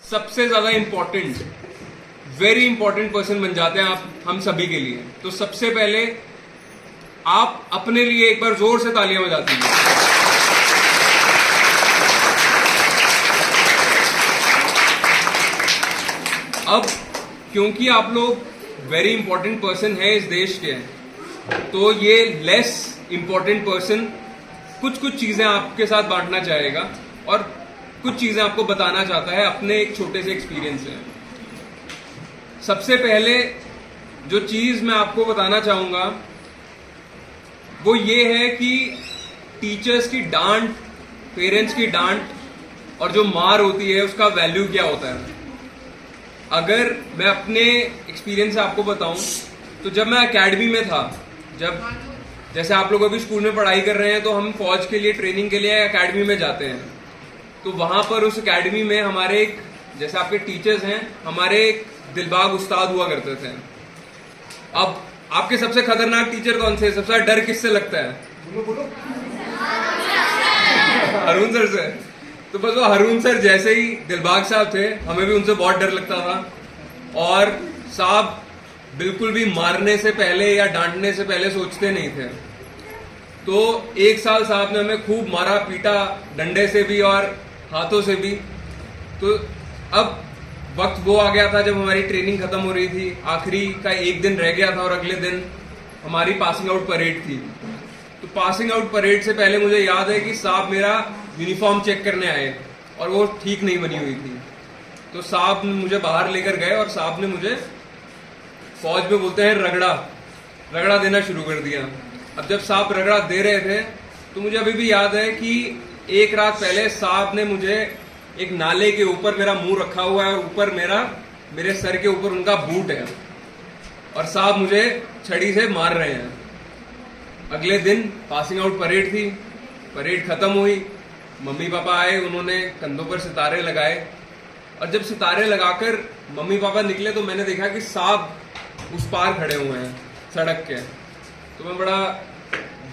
सबसे ज्यादा important, very important person बन जाते हैं आप हम सभी के लिए। तो सबसे पहले आप अपने लिए एक बार जोर से तालियां बजा दीजिए। अब क्योंकि आप लोग वेरी इंपॉर्टेंट पर्सन है इस देश के, तो ये लेस इंपॉर्टेंट पर्सन कुछ कुछ चीजें आपके साथ बांटना चाहेगा और कुछ चीजें आपको बताना चाहता है अपने एक छोटे से एक्सपीरियंस से। सबसे पहले जो चीज मैं आपको बताना चाहूंगा वो ये है कि टीचर्स की डांट, पेरेंट्स की डांट और जो मार होती है उसका वैल्यू क्या होता है। अगर मैं अपने एक्सपीरियंस से आपको बताऊं तो जब मैं एकेडमी में था, जब जैसे आप लोग अभी स्कूल में पढ़ाई कर रहे हैं तो हम फौज के लिए ट्रेनिंग के लिए एकेडमी में जाते हैं, तो वहां पर उस एकेडमी में हमारे एक, जैसे आपके टीचर्स हैं, हमारे एक दिलबाग उस्ताद हुआ करते थे। अब आपके सबसे खतरनाक टीचर कौन से, सबसे डर किससे लगता है? अरुण सर से। तो बस वो अरुण सर जैसे ही दिलबाग साहब थे, हमें भी उनसे बहुत डर लगता था। और साहब बिल्कुल भी मारने से पहले या डांटने से पहले सोचते नहीं थे। तो एक साल साहब ने हमें खूब मारा पीटा, डंडे से भी और हाथों से भी। तो अब वक्त वो आ गया था जब हमारी ट्रेनिंग खत्म हो रही थी, आखिरी का एक दिन रह गया था और अगले दिन हमारी पासिंग आउट परेड थी। तो पासिंग आउट परेड से पहले मुझे याद है कि साहब मेरा यूनिफॉर्म चेक करने आए और वो ठीक नहीं बनी हुई थी। तो साहब ने मुझे बाहर लेकर गए और साहब ने मुझे, फौज में बोलते हैं रगड़ा देना शुरू कर दिया। अब जब साहब रगड़ा दे रहे थे तो मुझे अभी भी याद है कि एक रात पहले साहब ने मुझे एक नाले के ऊपर, मेरा मुंह रखा हुआ है और ऊपर मेरे सर के ऊपर उनका बूट है और साहब मुझे छड़ी से मार रहे हैं। अगले दिन पासिंग आउट परेड थी, परेड खत्म हुई, मम्मी पापा आए, उन्होंने कंधों पर सितारे लगाए और जब सितारे लगाकर मम्मी पापा निकले तो मैंने देखा कि साहब उस पार खड़े हुए हैं सड़क के। तो मैं बड़ा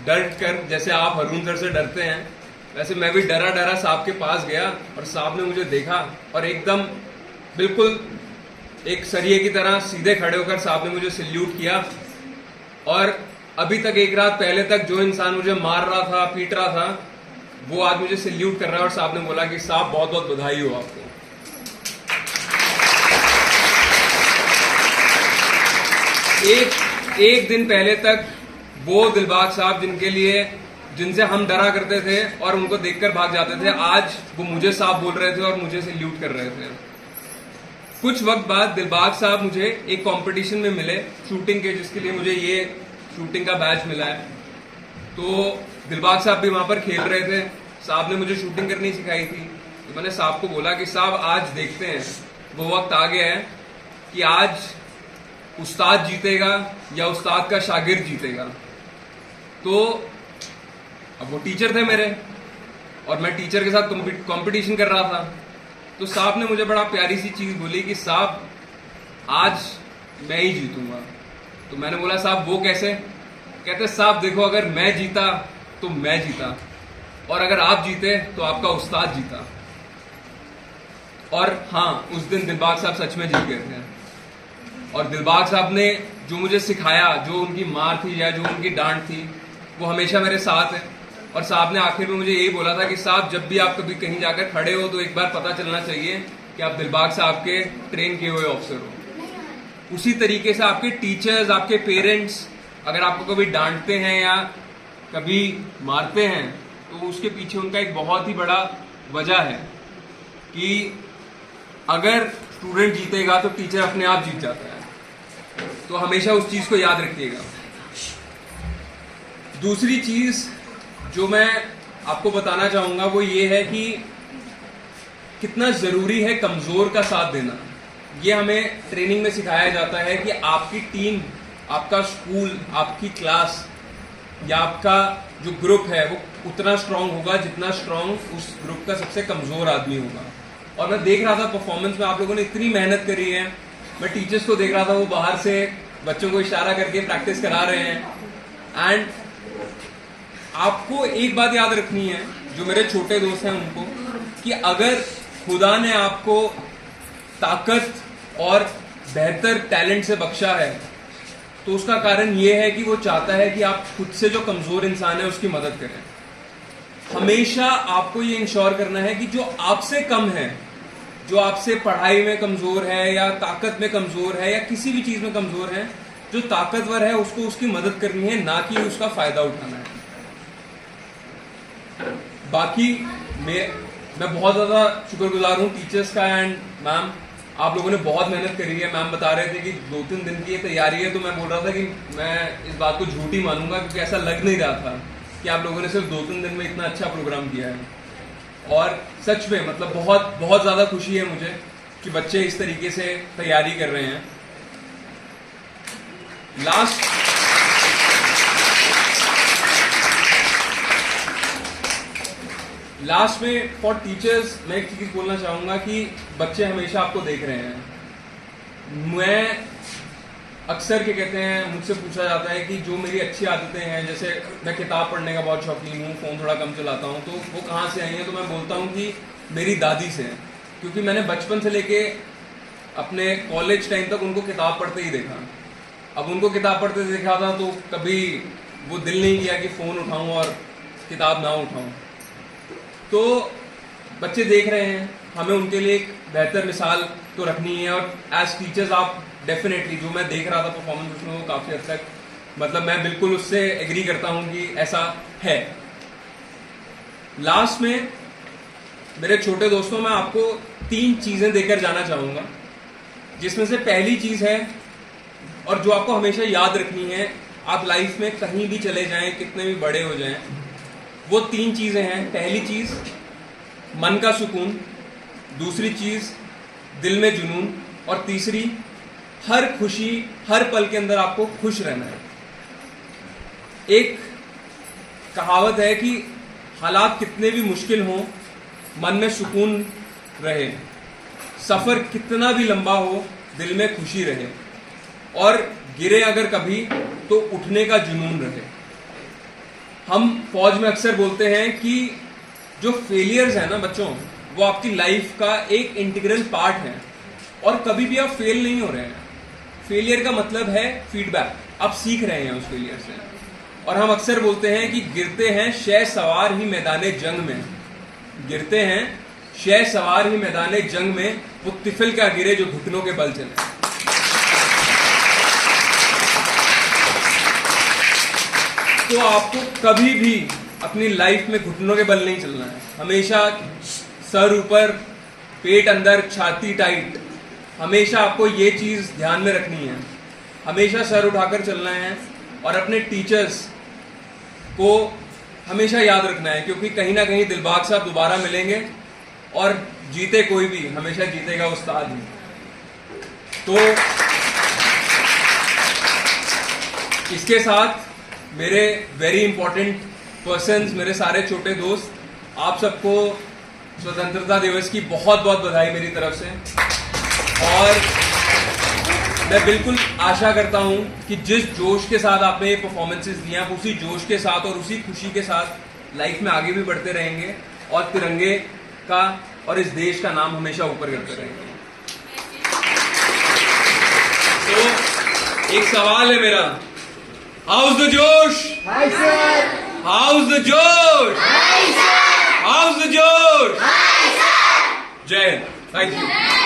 डर कर, जैसे आप अरुण सर से डरते हैं वैसे मैं भी डरा डरा साहब के पास गया और साहब ने मुझे देखा और एकदम बिल्कुल एक सरिये की तरह सीधे खड़े होकर साहब ने मुझे सल्यूट किया। और अभी तक, एक रात पहले तक जो इंसान मुझे मार रहा था, पीट रहा था, वो आज मुझे सल्यूट कर रहा है और साहब ने बोला कि साहब बहुत बहुत बधाई हो आपको। एक दिन पहले तक वो दिलबाग साहब जिनसे हम डरा करते थे और उनको देखकर भाग जाते थे, आज वो मुझे साहब बोल रहे थे और मुझे सल्यूट कर रहे थे। कुछ वक्त बाद दिलबाग साहब मुझे एक कंपटीशन में मिले शूटिंग के, जिसके लिए मुझे ये शूटिंग का बैच मिला है। तो दिलबाग साहब भी वहां पर खेल रहे थे, साहब ने मुझे शूटिंग करनी सिखाई थी। तो मैंने साहब को बोला कि साहब आज देखते हैं, वो वक्त आ गया है कि आज उस्ताद जीतेगा या उस्ताद का शागिर्द जीतेगा। तो अब वो टीचर थे मेरे और मैं टीचर के साथ कंपटीशन कर रहा था। तो साहब ने मुझे बड़ा प्यारी सी चीज बोली कि साहब आज मैं ही जीतूंगा। तो मैंने बोला साहब वो कैसे? कहते साहब देखो, अगर मैं जीता तो मैं जीता और अगर आप जीते तो आपका उस्ताद जीता। और हाँ, उस दिन दिलबाग साहब सच में जीत गए थे। और दिलबाग साहब ने जो मुझे सिखाया, जो उनकी मार थी या जो उनकी डांट थी, वो हमेशा मेरे साथ है। और साहब ने आखिर में मुझे यही बोला था कि साहब जब भी आप कभी कहीं जाकर खड़े हो तो एक बार पता चलना चाहिए कि आप दिलबाग साहब के ट्रेन किए हुए ऑफिसर हो। उसी तरीके से आपके टीचर्स, आपके पेरेंट्स अगर आपको कभी डांटते हैं या कभी मारते हैं तो उसके पीछे उनका एक बहुत ही बड़ा वजह है कि अगर स्टूडेंट जीतेगा तो टीचर अपने आप जीत जाता है। तो हमेशा उस चीज को याद रखिएगा। दूसरी चीज जो मैं आपको बताना चाहूंगा वो ये है कि कितना जरूरी है कमजोर का साथ देना। ये हमें ट्रेनिंग में सिखाया जाता है कि आपकी टीम, आपका स्कूल, आपकी क्लास या आपका जो ग्रुप है वो उतना स्ट्रांग होगा जितना स्ट्रांग उस ग्रुप का सबसे कमजोर आदमी होगा। और मैं देख रहा था परफॉर्मेंस में आप लोगों ने इतनी मेहनत करी है। मैं टीचर्स को देख रहा था, वो बाहर से बच्चों को इशारा करके प्रैक्टिस करा रहे हैं। एंड आपको एक बात याद रखनी है, जो मेरे छोटे दोस्त हैं उनको, कि अगर खुदा ने आपको ताकत और बेहतर टैलेंट से बख्शा है, तो उसका कारण यह है कि वो चाहता है कि आप खुद से जो कमजोर इंसान है उसकी मदद करें। हमेशा आपको ये इंश्योर करना है कि जो आपसे कम है, जो आपसे पढ़ाई में कमजोर है या ताकत में कमजोर है या किसी भी चीज में कमजोर है, जो ताकतवर है उसको उसकी मदद करनी है, ना कि उसका फायदा उठाना है। बाकी मैं बहुत ज्यादा शुक्रगुजार हूँ टीचर्स का एंड मैम, आप लोगों ने बहुत मेहनत करी है। मैम बता रहे थे कि 2-3 दिन की ये तैयारी है, तो मैं बोल रहा था कि मैं इस बात को झूठ ही मानूंगा, क्योंकि ऐसा लग नहीं रहा था कि आप लोगों ने सिर्फ 2-3 दिन में इतना अच्छा प्रोग्राम किया है। और सच में मतलब बहुत बहुत ज्यादा खुशी है मुझे कि बच्चे इस तरीके से तैयारी कर रहे हैं। लास्ट में फॉर टीचर्स मैं एक चीज बोलना चाहूंगा कि बच्चे हमेशा आपको देख रहे हैं। मैं अक्सर क्या कहते हैं, मुझसे पूछा जाता है कि जो मेरी अच्छी आदतें हैं, जैसे मैं किताब पढ़ने का बहुत शौकीन हूँ, फोन थोड़ा कम चलाता हूँ, तो वो कहाँ से आई है, तो मैं बोलता हूँ कि मेरी दादी से। क्योंकि मैंने बचपन से लेके अपने कॉलेज टाइम तक उनको किताब पढ़ते ही देखा। अब उनको किताब पढ़ते देखा था तो कभी वो दिल नहीं किया कि फोन उठाऊं और किताब ना उठाऊं। तो बच्चे देख रहे हैं, हमें उनके लिए एक बेहतर मिसाल तो रखनी है। और एज टीचर्स आप डेफिनेटली, जो मैं देख रहा था परफॉर्मेंस उसमें, वो काफी हद तक मतलब मैं बिल्कुल उससे एग्री करता हूं कि ऐसा है। लास्ट में मेरे छोटे दोस्तों, मैं आपको 3 चीजें देकर जाना चाहूंगा, जिसमें से पहली चीज है और जो आपको हमेशा याद रखनी है, आप लाइफ में कहीं भी चले जाएं, कितने भी बड़े हो जाएं, वो 3 चीजें हैं। पहली चीज मन का सुकून, दूसरी चीज दिल में जुनून, और तीसरी हर खुशी, हर पल के अंदर आपको खुश रहना है। एक कहावत है कि हालात कितने भी मुश्किल हों, मन में सुकून रहे, सफर कितना भी लंबा हो, दिल में खुशी रहे, और गिरे अगर कभी तो उठने का जुनून रहे। हम फौज में अक्सर बोलते हैं कि जो फेलियर्स है ना बच्चों, वो आपकी लाइफ का एक इंटीग्रल पार्ट है, और कभी भी आप फेल नहीं हो रहे हैं। फेलियर का मतलब है फीडबैक, आप सीख रहे हैं उस फेलियर से। और हम अक्सर बोलते हैं कि गिरते हैं शह सवार ही मैदाने जंग में, गिरते हैं शह सवार ही मैदाने जंग में, वो तिफिल क्या गिरे जो घुटनों के बल चले। तो आपको कभी भी अपनी लाइफ में घुटनों के बल नहीं चलना है। हमेशा सर ऊपर, पेट अंदर, छाती टाइट, हमेशा आपको ये चीज ध्यान में रखनी है। हमेशा सर उठाकर चलना है और अपने टीचर्स को हमेशा याद रखना है, क्योंकि कहीं ना कहीं दिलबाग साहब दोबारा मिलेंगे, और जीते कोई भी, हमेशा जीतेगा उस्ताद ही। तो इसके साथ मेरे वेरी इंपॉर्टेंट पर्सन्स, मेरे सारे छोटे दोस्त, आप सबको स्वतंत्रता दिवस की बहुत बहुत बधाई मेरी तरफ से। और मैं बिल्कुल आशा करता हूं कि जिस जोश के साथ आपने ये परफॉर्मेंसेस दिए, आप उसी जोश के साथ और उसी खुशी के साथ लाइफ में आगे भी बढ़ते रहेंगे, और तिरंगे का और इस देश का नाम हमेशा ऊपर करते रहेंगे। तो एक सवाल है मेरा, हाउस द जोश? Hi sir. हाउस द जोश? Hi sir. हाउस द जोश? Hi sir. जय हिंद, थैंक यू।